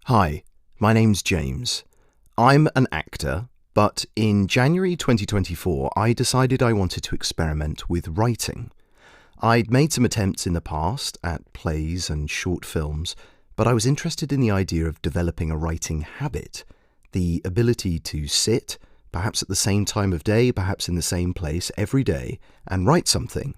Hi, my name's James. I'm an actor, but in January 2024 I decided I wanted to experiment with writing. I'd made some attempts in the past at plays and short films, but I was interested in the idea of developing a writing habit, the ability to sit, perhaps at the same time of day, perhaps in the same place every day, and write something.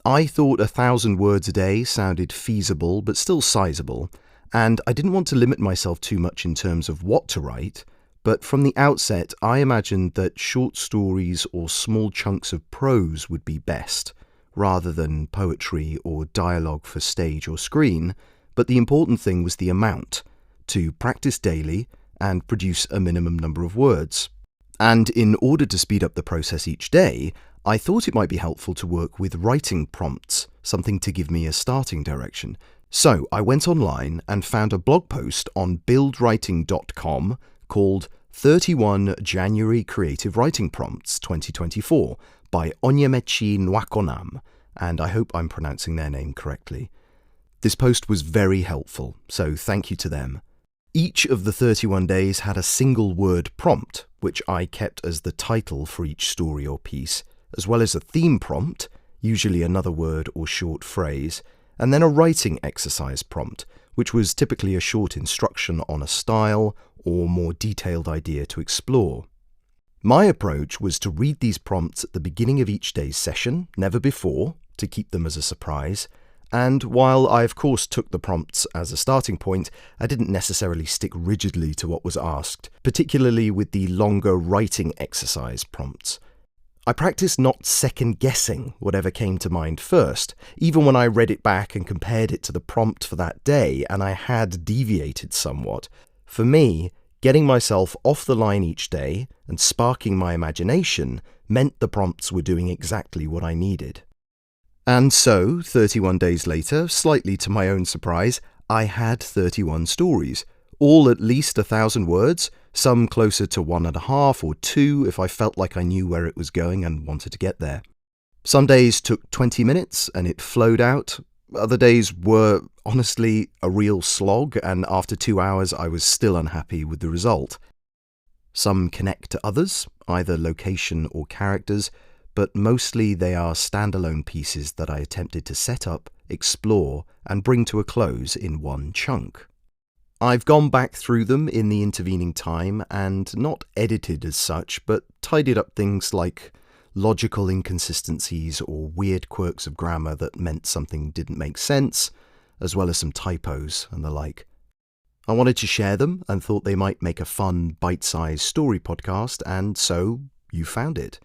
I thought 1,000 words a day sounded feasible but still sizable, and I didn't want to limit myself too much in terms of what to write, but from the outset I imagined that short stories or small chunks of prose would be best, rather than poetry or dialogue for stage or screen, but the important thing was the amount, to practice daily and produce a minimum number of words. And in order to speed up the process each day, I thought it might be helpful to work with writing prompts, something to give me a starting direction. So I went online and found a blog post on buildwriting.com called 31 January Creative Writing Prompts 2024 by Onyemechi Nwakonam, and I hope I'm pronouncing their name correctly. This post was very helpful, so thank you to them. Each of the 31 days had a single word prompt, which I kept as the title for each story or piece, as well as a theme prompt, usually another word or short phrase, and then a writing exercise prompt, which was typically a short instruction on a style or more detailed idea to explore. My approach was to read these prompts at the beginning of each day's session, never before, to keep them as a surprise, and while I of course took the prompts as a starting point, I didn't necessarily stick rigidly to what was asked, particularly with the longer writing exercise prompts. I practiced not second-guessing whatever came to mind first, even when I read it back and compared it to the prompt for that day and I had deviated somewhat. For me, getting myself off the line each day and sparking my imagination meant the prompts were doing exactly what I needed. And so, 31 days later, slightly to my own surprise, I had 31 stories, all at least 1,000 words, some closer to 1.5 or 2 if I felt like I knew where it was going and wanted to get there. Some days took 20 minutes and it flowed out. Other days were, honestly, a real slog, and after 2 hours I was still unhappy with the result. Some connect to others, either location or characters, but mostly they are standalone pieces that I attempted to set up, explore, and bring to a close in one chunk. I've gone back through them in the intervening time and not edited as such, but tidied up things like logical inconsistencies or weird quirks of grammar that meant something didn't make sense, as well as some typos and the like. I wanted to share them and thought they might make a fun, bite-sized story podcast, and so you found it.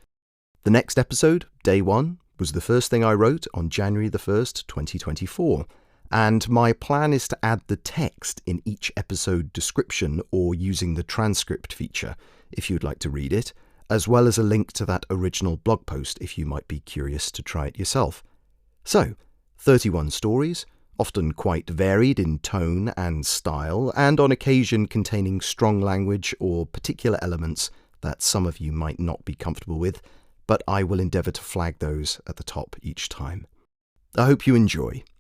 The next episode, Day 1, was the first thing I wrote on January the 1st, 2024. And my plan is to add the text in each episode description or using the transcript feature, if you'd like to read it, as well as a link to that original blog post if you might be curious to try it yourself. So, 31 stories, often quite varied in tone and style, and on occasion containing strong language or particular elements that some of you might not be comfortable with, but I will endeavour to flag those at the top each time. I hope you enjoy.